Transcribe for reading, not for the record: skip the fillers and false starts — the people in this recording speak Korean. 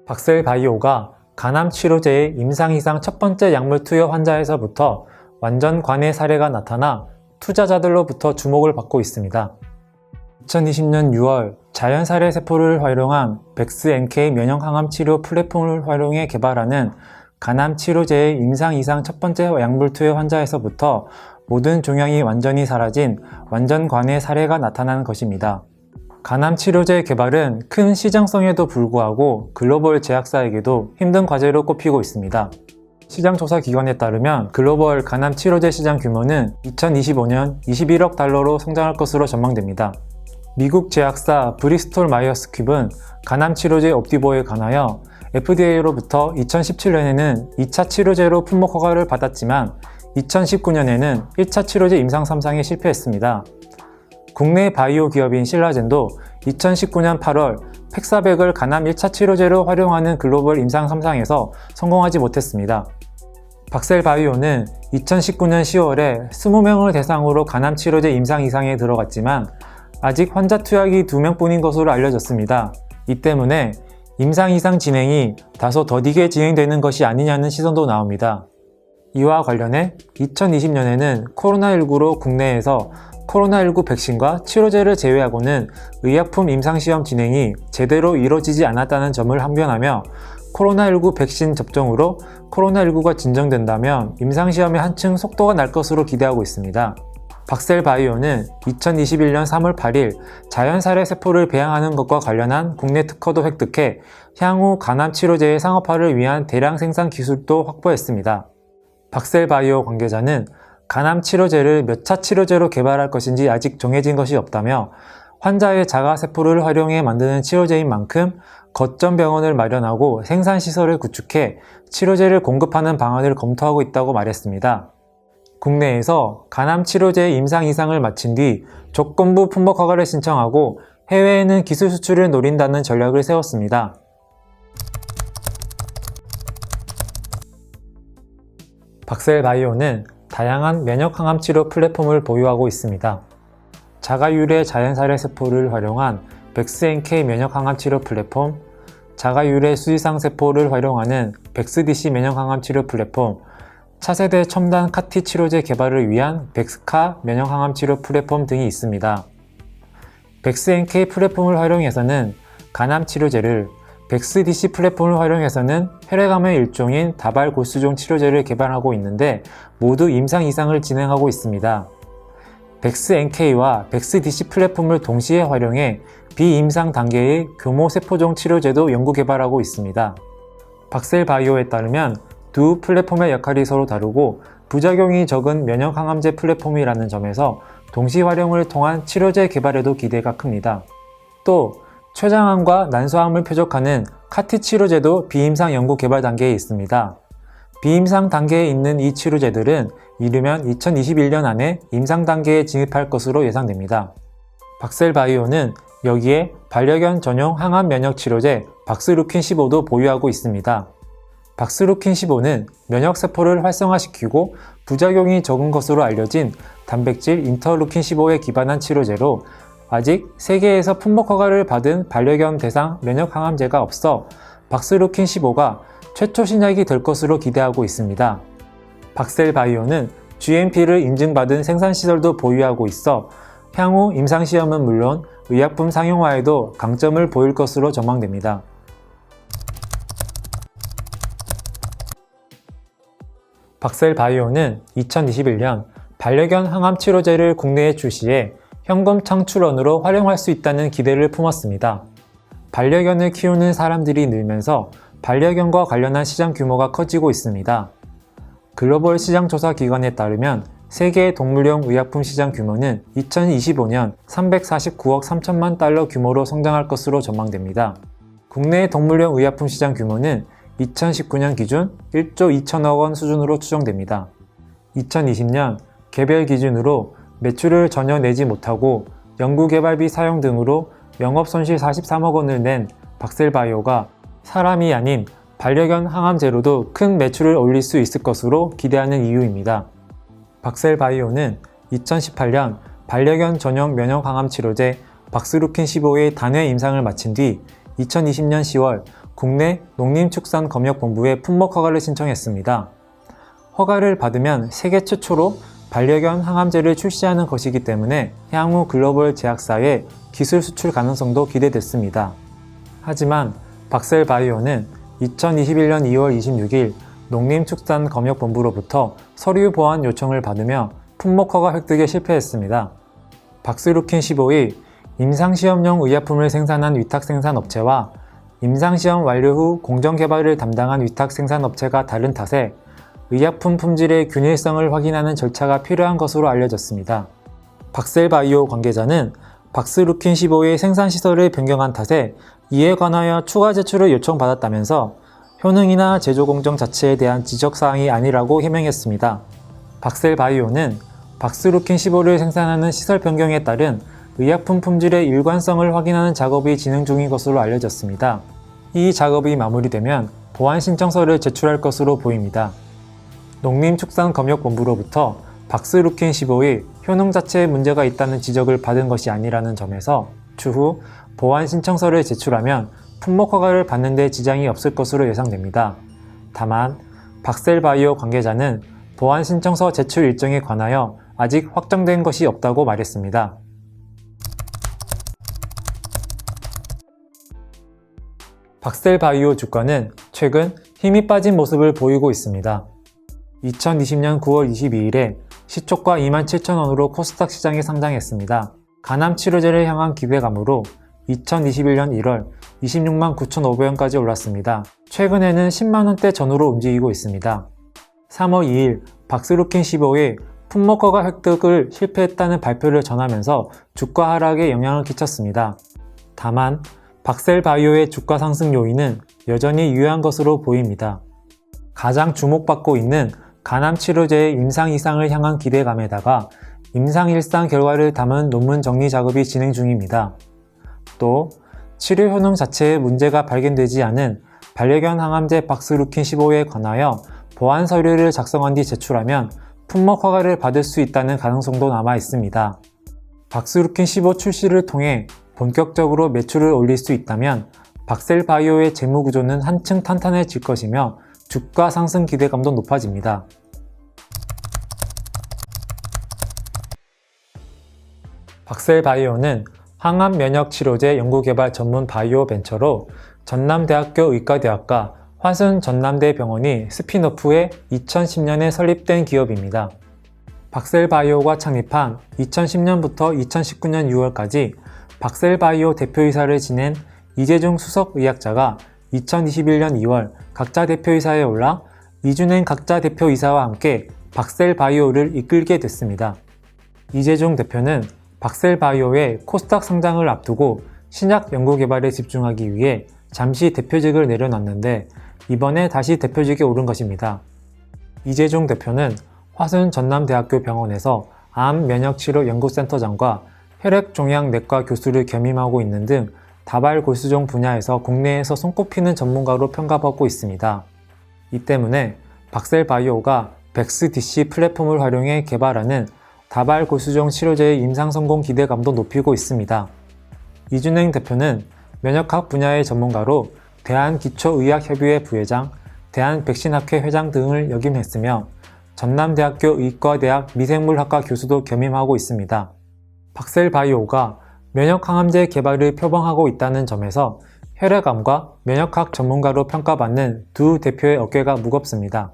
박셀바이오가 간암 치료제의 임상 이상 첫 번째 약물 투여 환자에서부터 완전 관해 사례가 나타나 투자자들로부터 주목을 받고 있습니다. 2020년 6월 자연 사례 세포를 활용한 백스-NK 면역 항암 치료 플랫폼을 활용해 개발하는 간암 치료제의 임상 이상 첫 번째 약물 투여 환자에서부터 모든 종양이 완전히 사라진 완전 관해 사례가 나타난 것입니다. 간암 치료제 개발은 큰 시장성에도 불구하고 글로벌 제약사에게도 힘든 과제로 꼽히고 있습니다. 시장조사 기관에 따르면 글로벌 간암 치료제 시장 규모는 2025년 21억 달러로 성장할 것으로 전망됩니다. 미국 제약사 브리스톨 마이어스 퀴브는 간암 치료제 옵디보에 관하여 FDA로부터 2017년에는 2차 치료제로 품목 허가를 받았지만 2019년에는 1차 치료제 임상 3상에 실패했습니다. 국내 바이오 기업인 신라젠도 2019년 8월 팩사백을 간암 1차 치료제로 활용하는 글로벌 임상 3상에서 성공하지 못했습니다. 박셀바이오는 2019년 10월에 20명을 대상으로 간암 치료제 임상 2상에 들어갔지만 아직 환자 투약이 2명뿐인 것으로 알려졌습니다. 이 때문에 임상 2상 진행이 다소 더디게 진행되는 것이 아니냐는 시선도 나옵니다. 이와 관련해 2020년에는 코로나19로 국내에서 코로나19 백신과 치료제를 제외하고는 의약품 임상시험 진행이 제대로 이루어지지 않았다는 점을 항변하며 코로나19 백신 접종으로 코로나19가 진정된다면 임상시험이 한층 속도가 날 것으로 기대하고 있습니다. 박셀바이오는 2021년 3월 8일 자연사례 세포를 배양하는 것과 관련한 국내 특허도 획득해 향후 간암 치료제의 상업화를 위한 대량 생산 기술도 확보했습니다. 박셀바이오 관계자는 간암 치료제를 몇 차 치료제로 개발할 것인지 아직 정해진 것이 없다며 환자의 자가세포를 활용해 만드는 치료제인 만큼 거점 병원을 마련하고 생산시설을 구축해 치료제를 공급하는 방안을 검토하고 있다고 말했습니다. 국내에서 간암 치료제 임상 이상을 마친 뒤 조건부 품목 허가를 신청하고 해외에는 기술 수출을 노린다는 전략을 세웠습니다. 박셀바이오는 다양한 면역 항암 치료 플랫폼을 보유하고 있습니다. 자가유래 자연사례 세포를 활용한 백스-NK 면역 항암 치료 플랫폼, 자가유래 수지상 세포를 활용하는 백스DC 면역 항암 치료 플랫폼, 차세대 첨단 CAR-T 치료제 개발을 위한 백스카 면역 항암 치료 플랫폼 등이 있습니다. 백스-NK 플랫폼을 활용해서는 간암 치료제를, 백스DC 플랫폼을 활용해서는 혈액암의 일종인 다발골수종 치료제를 개발하고 있는데 모두 임상 이상을 진행하고 있습니다. 백스-NK와 백스DC 플랫폼을 동시에 활용해 비임상 단계의 교모 세포종 치료제도 연구 개발하고 있습니다. 박셀바이오에 따르면 두 플랫폼의 역할이 서로 다르고 부작용이 적은 면역 항암제 플랫폼이라는 점에서 동시 활용을 통한 치료제 개발에도 기대가 큽니다. 또 췌장암과 난소암을 표적하는 CAR-T 치료제도 비임상 연구 개발 단계에 있습니다. 비임상 단계에 있는 이 치료제들은 이르면 2021년 안에 임상 단계에 진입할 것으로 예상됩니다. 박셀바이오는 여기에 반려견 전용 항암 면역 치료제 박스루킨15도 보유하고 있습니다. 박스루킨15는 면역세포를 활성화시키고 부작용이 적은 것으로 알려진 단백질 인터루킨15에 기반한 치료제로 아직 세계에서 품목 허가를 받은 반려견 대상 면역 항암제가 없어 박스루킨15가 최초 신약이 될 것으로 기대하고 있습니다. 박셀바이오는 GMP를 인증받은 생산시설도 보유하고 있어 향후 임상시험은 물론 의약품 상용화에도 강점을 보일 것으로 전망됩니다. 박셀바이오는 2021년 반려견 항암 치료제를 국내에 출시해 현금 창출원으로 활용할 수 있다는 기대를 품었습니다. 반려견을 키우는 사람들이 늘면서 반려견과 관련한 시장 규모가 커지고 있습니다. 글로벌 시장 조사 기관에 따르면 세계 동물용 의약품 시장 규모는 2025년 349억 3천만 달러 규모로 성장할 것으로 전망됩니다. 국내 동물용 의약품 시장 규모는 2019년 기준 1조 2천억 원 수준으로 추정됩니다. 2020년 개별 기준으로 매출을 전혀 내지 못하고 연구개발비 사용 등으로 영업손실 43억 원을 낸 박셀바이오가 사람이 아닌 반려견 항암제로도 큰 매출을 올릴 수 있을 것으로 기대하는 이유입니다. 박셀바이오는 2018년 반려견 전용 면역 항암 치료제 박스루킨15의 단회 임상을 마친 뒤 2020년 10월 국내 농림축산검역본부에 품목 허가를 신청했습니다. 허가를 받으면 세계 최초로 반려견 항암제를 출시하는 것이기 때문에 향후 글로벌 제약사의 기술 수출 가능성도 기대됐습니다. 하지만 박셀바이오는 2021년 2월 26일 농림축산검역본부로부터 서류 보완 요청을 받으며 품목 허가 획득에 실패했습니다. 박스루킨 15이 임상시험용 의약품을 생산한 위탁생산업체와 임상시험 완료 후 공정개발을 담당한 위탁생산업체가 다른 탓에 의약품 품질의 균일성을 확인하는 절차가 필요한 것으로 알려졌습니다. 박셀바이오 관계자는 박스루킨 15의 생산시설을 변경한 탓에 이에 관하여 추가 제출을 요청받았다면서 효능이나 제조 공정 자체에 대한 지적사항이 아니라고 해명했습니다. 박셀바이오는 박스루킨 15를 생산하는 시설 변경에 따른 의약품 품질의 일관성을 확인하는 작업이 진행 중인 것으로 알려졌습니다. 이 작업이 마무리되면 보완 신청서를 제출할 것으로 보입니다. 농림축산검역본부로부터 박스루킨 15의 효능 자체에 문제가 있다는 지적을 받은 것이 아니라는 점에서 추후 보완 신청서를 제출하면 품목 허가를 받는 데 지장이 없을 것으로 예상됩니다. 다만 박셀바이오 관계자는 보완 신청서 제출 일정에 관하여 아직 확정된 것이 없다고 말했습니다. 박셀바이오 주가는 최근 힘이 빠진 모습을 보이고 있습니다. 2020년 9월 22일에 시초가 27,000원으로 코스닥 시장에 상장했습니다. 간암 치료제를 향한 기대감으로 2021년 1월 26만 9,500원까지 올랐습니다. 최근에는 10만원대 전후로 움직이고 있습니다. 3월 2일 박스루킨 15의 품목 허가 획득을 실패했다는 발표를 전하면서 주가 하락에 영향을 끼쳤습니다. 다만 박셀바이오의 주가 상승 요인은 여전히 유효한 것으로 보입니다. 가장 주목받고 있는 간암 치료제의 임상 이상을 향한 기대감에다가 임상 일상 결과를 담은 논문 정리 작업이 진행 중입니다. 또 치료 효능 자체에 문제가 발견되지 않은 반려견 항암제 박스루킨 15에 관하여 보완 서류를 작성한 뒤 제출하면 품목 허가를 받을 수 있다는 가능성도 남아 있습니다. 박스루킨 15 출시를 통해 본격적으로 매출을 올릴 수 있다면 박셀바이오의 재무 구조는 한층 탄탄해질 것이며 주가 상승 기대감도 높아집니다. 박셀바이오는 항암 면역 치료제 연구개발 전문 바이오 벤처로 전남대학교 의과대학과 화순 전남대병원이 스핀오프해 2010년에 설립된 기업입니다. 박셀바이오가 창립한 2010년부터 2019년 6월까지 박셀바이오 대표이사를 지낸 이재중 수석의학자가 2021년 2월 각자 대표이사에 올라 이준행 각자 대표이사와 함께 박셀바이오를 이끌게 됐습니다. 이재중 대표는 박셀바이오의 코스닥 상장을 앞두고 신약 연구개발에 집중하기 위해 잠시 대표직을 내려놨는데 이번에 다시 대표직에 오른 것입니다. 이재중 대표는 화순 전남대학교 병원에서 암 면역치료 연구센터장과 혈액종양내과 교수를 겸임하고 있는 등 다발 골수종 분야에서 국내에서 손꼽히는 전문가로 평가받고 있습니다. 이 때문에 박셀바이오가 백스DC 플랫폼을 활용해 개발하는 다발 골수종 치료제의 임상 성공 기대감도 높이고 있습니다. 이준행 대표는 면역학 분야의 전문가로 대한기초의학협의회 부회장, 대한백신학회 회장 등을 역임했으며 전남대학교 의과대학 미생물학과 교수도 겸임하고 있습니다. 박셀바이오가 면역항암제 개발을 표방하고 있다는 점에서 혈액암과 면역학 전문가로 평가받는 두 대표의 어깨가 무겁습니다.